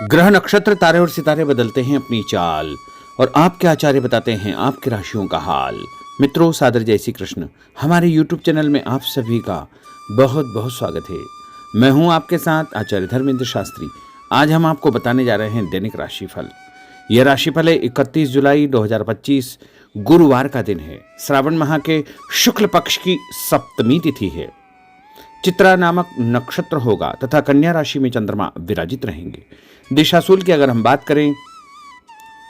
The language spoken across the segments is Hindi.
ग्रह नक्षत्र तारे और सितारे बदलते हैं अपनी चाल और आपके आचार्य बताते हैं आपकी राशियों का हाल। मित्रों, सादर जय श्री कृष्ण। हमारे YouTube चैनल में आप सभी का बहुत बहुत स्वागत है। मैं हूं आपके साथ आचार्य धर्मेंद्र शास्त्री। आज हम आपको बताने जा रहे हैं दैनिक राशिफल। यह राशिफल है 31 जुलाई 2025 गुरुवार का दिन है। श्रावण माह के शुक्ल पक्ष की सप्तमी तिथि है। चित्रा नामक नक्षत्र होगा तथा कन्या राशि में चंद्रमा विराजित रहेंगे। दिशाशूल की अगर हम बात करें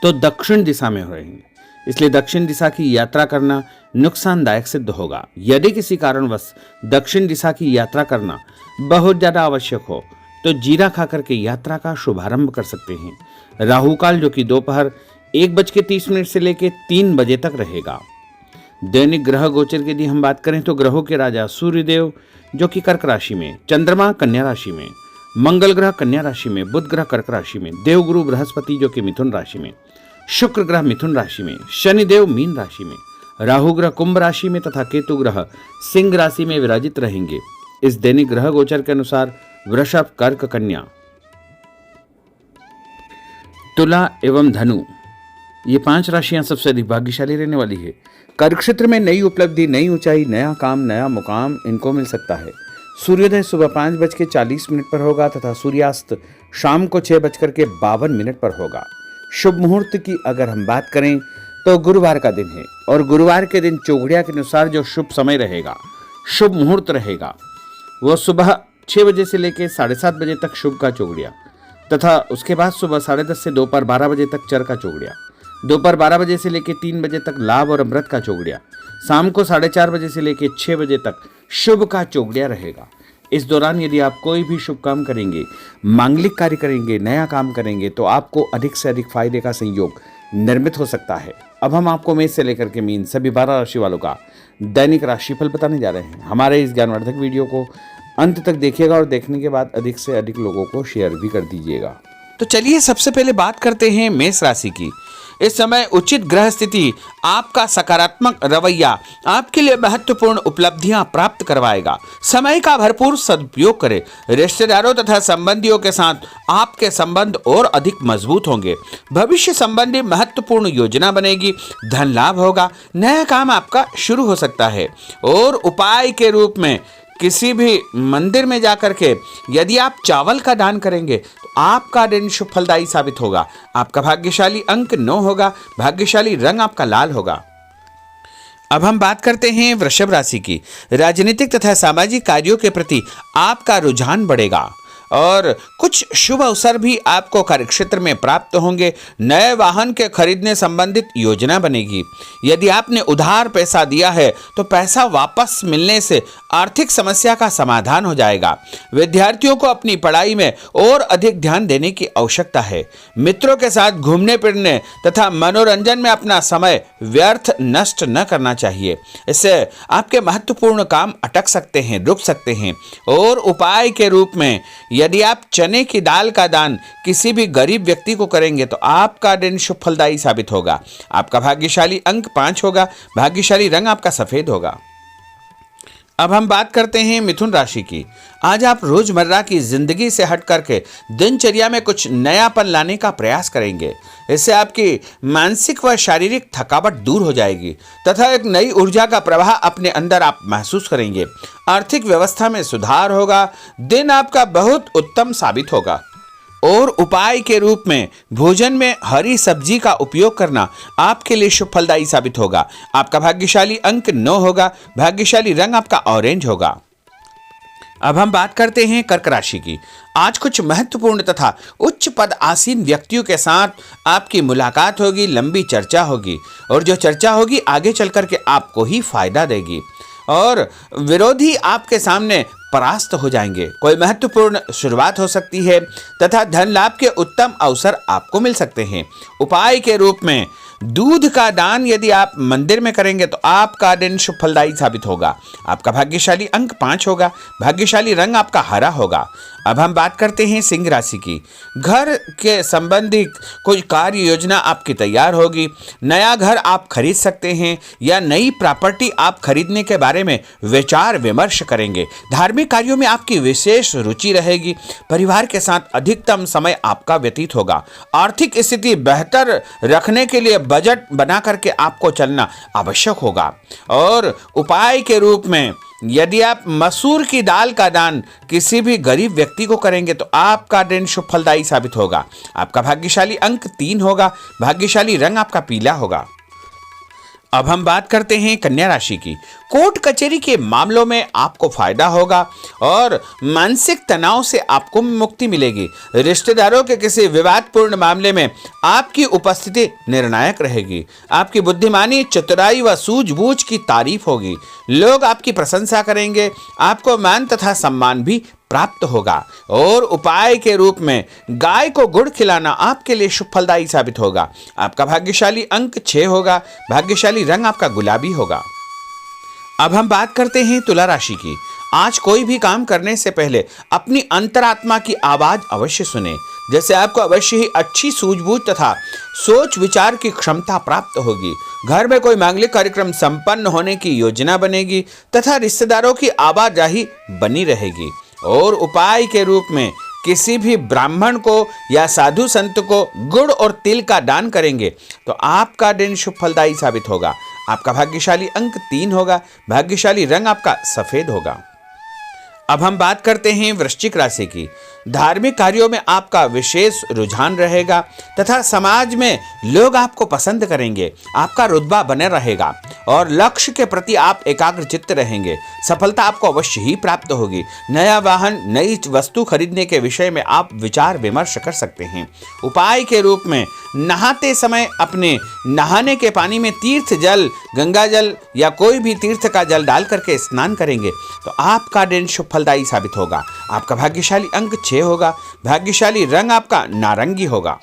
तो दक्षिण दिशा में रहेंगे, इसलिए दक्षिण दिशा की यात्रा करना नुकसानदायक सिद्ध होगा। यदि किसी कारणवश दक्षिण दिशा की यात्रा करना बहुत ज्यादा आवश्यक हो तो जीरा खाकर के यात्रा का शुभारंभ कर सकते हैं। राहु काल जो कि दोपहर 1:30 से लेकर 3 बजे तक रहेगा। दैनिक ग्रह गोचर की यदि हम बात करें तो ग्रहों के राजा सूर्यदेव जो कि कर्क राशि में, चंद्रमा कन्या राशि में, मंगल ग्रह कन्या राशि में, बुध ग्रह कर्क राशि में, देवगुरु बृहस्पति जो कि मिथुन राशि में, शुक्र ग्रह मिथुन राशि में, शनिदेव मीन राशि में, राहु ग्रह कुंभ राशि में तथा केतु ग्रह सिंह राशि में विराजित रहेंगे। इस दैनिक ग्रह गोचर के अनुसार वृषभ, कर्क, कन्या, तुला एवं धनु ये 5 राशियां सबसे अधिक भाग्यशाली रहने वाली है। कर्क क्षेत्र में नई उपलब्धि, नई ऊंचाई, नया काम, नया मुकाम इनको मिल सकता है। सूर्योदय सुबह 5:40 पर होगा तथा सूर्यास्त शाम को 6:52 पर होगा। शुभ मुहूर्त की अगर हम बात करें तो गुरुवार का दिन है और गुरुवार के दिन चौघड़िया के अनुसार जो शुभ समय रहेगा, शुभ मुहूर्त रहेगा, वो सुबह 6 बजे से लेकर 7:30 बजे तक शुभ का चौघड़िया तथा उसके बाद सुबह 10:30 से दोपहर 12 बजे तक चर का चौघड़िया, दोपहर 12 बजे से लेकर 3 बजे तक लाभ और अमृत का चौघड़िया, शाम को 4:30 बजे से लेकर 6 बजे तक शुभ का चौघड़िया रहेगा। इस दौरान यदि आप कोई भी शुभ काम करेंगे, मांगलिक कार्य करेंगे, नया काम करेंगे तो आपको अधिक से अधिक फायदे का संयोग निर्मित हो सकता है। अब हम आपको मेष से लेकर के मीन सभी 12 राशि वालों का दैनिक राशिफल बताने जा रहे हैं। हमारे इस ज्ञानवर्धक वीडियो को अंत तक देखिएगा और देखने के बाद अधिक से अधिक लोगों को शेयर भी कर दीजिएगा। तो चलिए सबसे पहले बात करते हैं मेष राशि की। इस समय उचित ग्रह स्थिति आपका सकारात्मक रवैया आपके लिए महत्वपूर्ण उपलब्धियां प्राप्त करवाएगा। समय का भरपूर सदुपयोग करें। रिश्तेदारों तथा संबंधियों के साथ आपके संबंध और अधिक मजबूत होंगे। भविष्य संबंधी महत्वपूर्ण योजना बनेगी। धन लाभ होगा। नया काम आपका शुरू हो सकता है और उपाय के रूप में किसी भी मंदिर में जाकर के यदि आप चावल का दान करेंगे तो आपका दिन शुभ फलदायी साबित होगा। आपका भाग्यशाली अंक 9 होगा। भाग्यशाली रंग आपका लाल होगा। अब हम बात करते हैं वृषभ राशि की। राजनीतिक तथा सामाजिक कार्यों के प्रति आपका रुझान बढ़ेगा और कुछ शुभ अवसर भी आपको कार्यक्षेत्र में प्राप्त होंगे। नए वाहन के खरीदने संबंधित योजना बनेगी। यदि आपने उधार पैसा दिया है तो पैसा वापस मिलने से आर्थिक समस्या का समाधान हो जाएगा। विद्यार्थियों को अपनी पढ़ाई में और अधिक ध्यान देने की आवश्यकता है। मित्रों के साथ घूमने फिरने तथा मनोरंजन में अपना समय व्यर्थ नष्ट न करना चाहिए। इससे आपके महत्वपूर्ण काम अटक सकते हैं, रुक सकते हैं। और उपाय के रूप में यदि आप चने की दाल का दान किसी भी गरीब व्यक्ति को करेंगे तो आपका दिन शुभ फलदायी साबित होगा। आपका भाग्यशाली अंक 5 होगा। भाग्यशाली रंग आपका सफेद होगा। अब हम बात करते हैं मिथुन राशि की। आज आप रोजमर्रा की जिंदगी से हट करके दिनचर्या में कुछ नयापन लाने का प्रयास करेंगे। इससे आपकी मानसिक व शारीरिक थकावट दूर हो जाएगी तथा एक नई ऊर्जा का प्रवाह अपने अंदर आप महसूस करेंगे। आर्थिक व्यवस्था में सुधार होगा। दिन आपका बहुत उत्तम साबित होगा और उपाय के रूप में भोजन में हरी सब्जी का उपयोग करना आपके लिए शुभ फलदायी साबित होगा। आपका भाग्यशाली अंक 9 होगा। भाग्यशाली रंग आपका ऑरेंज होगा। अब हम बात करते हैं कर्क राशि की। आज कुछ महत्वपूर्ण तथा उच्च पद आसीन व्यक्तियों के साथ आपकी मुलाकात होगी। लंबी चर्चा होगी और जो चर्चा होगी आगे चल करके आपको ही फायदा देगी और विरोधी आपके सामने परास्त हो जाएंगे। कोई महत्वपूर्ण शुरुआत हो सकती है तथा धन लाभ के उत्तम अवसर आपको मिल सकते हैं। उपाय के रूप में दूध का दान यदि आप मंदिर में करेंगे तो आपका दिन शुभ फलदायी साबित होगा। आपका भाग्यशाली अंक 5 होगा। भाग्यशाली रंग आपका हरा होगा। अब हम बात करते हैं सिंह राशि की। घर के संबंधी कोई कार्य योजना आपकी तैयार होगी। नया घर आप खरीद सकते हैं या नई प्रॉपर्टी आप खरीदने के बारे में विचार विमर्श करेंगे। धार्मिक कार्यों में आपकी विशेष रुचि रहेगी। परिवार के साथ अधिकतम समय आपका व्यतीत होगा। आर्थिक स्थिति बेहतर रखने के लिए बजट बना करके आपको चलना आवश्यक होगा। और उपाय के रूप में यदि आप मसूर की दाल का दान किसी भी गरीब व्यक्ति को करेंगे तो आपका दिन शुभ फलदायी साबित होगा। आपका भाग्यशाली अंक 3 होगा। भाग्यशाली रंग आपका पीला होगा। अब हम बात करते हैं कन्या राशि की। कोर्ट कचहरी के मामलों में आपको फायदा होगा और मानसिक तनाव से आपको मुक्ति मिलेगी। रिश्तेदारों के किसी विवादपूर्ण मामले में आपकी उपस्थिति निर्णायक रहेगी। आपकी बुद्धिमानी, चतुराई व सूझबूझ की तारीफ होगी। लोग आपकी प्रशंसा करेंगे। आपको मान तथा सम्मान भी प्राप्त होगा। और उपाय के रूप में गाय को गुड़ खिलाना आपके लिए शुभ फलदायी साबित होगा। आपका भाग्यशाली अंक 6 होगा। भाग्यशाली रंग आपका गुलाबी होगा। अब हम बात करते हैं तुला राशि की। आज कोई भी काम करने से पहले अपनी अंतरात्मा की आवाज अवश्य सुने। जैसे आपको अवश्य ही अच्छी सूझबूझ तथा सोच विचार की क्षमता प्राप्त होगी। घर में कोई मांगलिक कार्यक्रम संपन्न होने की योजना बनेगी तथा रिश्तेदारों की आवाजाही बनी रहेगी। और उपाय के रूप में किसी भी ब्राह्मण को या साधु संत को गुड़ और तिल का दान करेंगे तो आपका दिन शुभ फलदायी साबित होगा। आपका भाग्यशाली अंक 3 होगा। भाग्यशाली रंग आपका सफेद होगा। अब हम बात करते हैं वृश्चिक राशि की। धार्मिक कार्यों में आपका विशेष रुझान रहेगा तथा समाज में लोग आपको पसंद करेंगे। आपका रुतबा बने रहेगा और लक्ष्य के प्रति आप एकाग्रचित्त रहेंगे। सफलता आपको अवश्य ही प्राप्त होगी। नया वाहन, नई वस्तु खरीदने के विषय में आप विचार विमर्श कर सकते हैं। उपाय के रूप में नहाते समय अपने नहाने के पानी में तीर्थ जल, गंगा जल या कोई भी तीर्थ का जल डाल करके स्नान करेंगे तो आपका दिन शुभ फलदायी साबित होगा। आपका भाग्यशाली अंक 6 होगा। भाग्यशाली रंग आपका नारंगी होगा।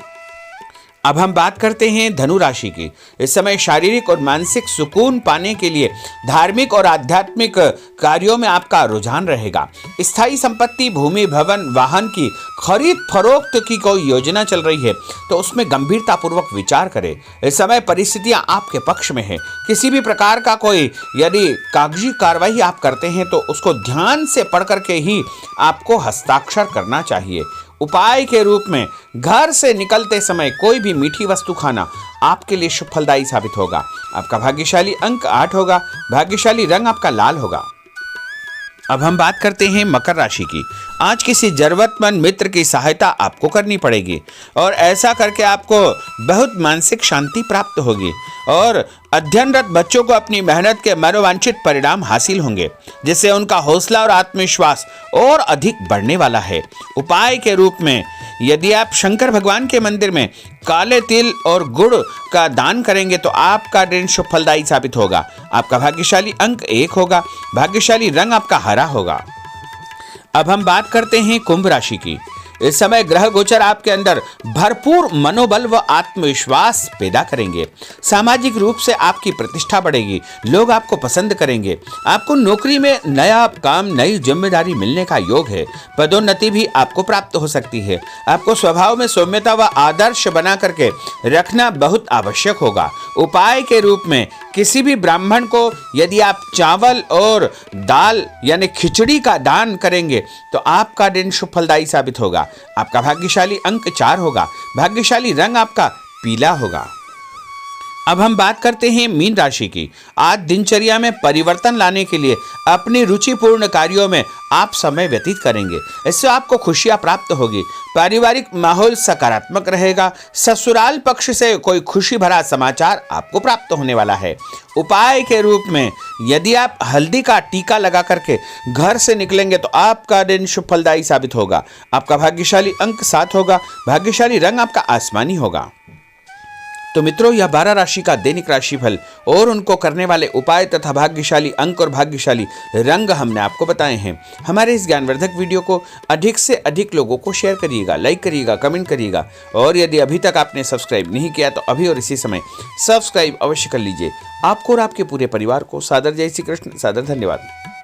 अब हम बात करते हैं धनु राशि की। इस समय शारीरिक और मानसिक सुकून पाने के लिए धार्मिक और आध्यात्मिक कार्यों में आपका रुझान रहेगा। स्थायी संपत्ति, भूमि, भवन, वाहन की खरीद फरोख्त की कोई योजना चल रही है तो उसमें गंभीरता पूर्वक विचार करें। इस समय परिस्थितियां आपके पक्ष में है। किसी भी प्रकार का कोई यदि कागजी कार्रवाई आप करते हैं तो उसको ध्यान से पढ़ करके ही आपको हस्ताक्षर करना चाहिए। उपाय के रूप में घर से निकलते समय कोई भी मीठी वस्तु खाना आपके लिए शुभ फलदायी साबित होगा। आपका भाग्यशाली अंक 8 होगा। भाग्यशाली रंग आपका लाल होगा। अब हम बात करते हैं मकर राशि की। आज किसी जरूरतमंद मित्र की सहायता आपको करनी पड़ेगी और ऐसा करके आपको बहुत मानसिक शांति प्राप्त होगी और अध्ययनरत बच्चों को अपनी मेहनत के मनोवांछित परिणाम हासिल होंगे, जिससे उनका हौसला और आत्मविश्वास और अधिक बढ़ने वाला है। उपाय के रूप में यदि आप शंकर भगवान के मंदिर में काले तिल और गुड़ का दान करेंगे तो आपका दिन शुभ फलदायी साबित होगा। आपका भाग्यशाली अंक 1 होगा। भाग्यशाली रंग आपका हरा होगा। अब हम बात करते हैं कुंभ राशि की। इस समय ग्रह गोचर आपके अंदर भरपूर मनोबल व आत्मविश्वास पैदा करेंगे। सामाजिक रूप से आपकी प्रतिष्ठा बढ़ेगी। लोग आपको पसंद करेंगे। आपको नौकरी में नया काम, नई जिम्मेदारी मिलने का योग है। पदोन्नति भी आपको प्राप्त हो सकती है। आपको स्वभाव में सौम्यता व आदर्श बना करके रखना बहुत आवश्यक होगा। उपाय के रूप में किसी भी ब्राह्मण को यदि आप चावल और दाल यानी खिचड़ी का दान करेंगे तो आपका दिन शुभ फलदायी साबित होगा। आपका भाग्यशाली अंक 4 होगा। भाग्यशाली रंग आपका पीला होगा। अब हम बात करते हैं मीन राशि की। आज दिनचर्या में परिवर्तन लाने के लिए अपनी रुचिपूर्ण कार्यों में आप समय व्यतीत करेंगे। इससे आपको खुशियां प्राप्त होगी। पारिवारिक माहौल सकारात्मक रहेगा। ससुराल पक्ष से कोई खुशी भरा समाचार आपको प्राप्त होने वाला है। उपाय के रूप में यदि आप हल्दी का टीका लगा करके घर से निकलेंगे तो आपका दिन शुभ फलदायी साबित होगा। आपका भाग्यशाली अंक 7 होगा। भाग्यशाली रंग आपका आसमानी होगा। तो मित्रों, यह 12 राशि का दैनिक राशिफल और उनको करने वाले उपाय तथा भाग्यशाली अंक और भाग्यशाली रंग हमने आपको बताए हैं। हमारे इस ज्ञानवर्धक वीडियो को अधिक से अधिक लोगों को शेयर करिएगा, लाइक करिएगा, कमेंट करिएगा, और यदि अभी तक आपने सब्सक्राइब नहीं किया तो अभी और इसी समय सब्सक्राइब अवश्य कर लीजिए। आपको और आपके पूरे परिवार को सादर जय श्री कृष्ण, सादर धन्यवाद।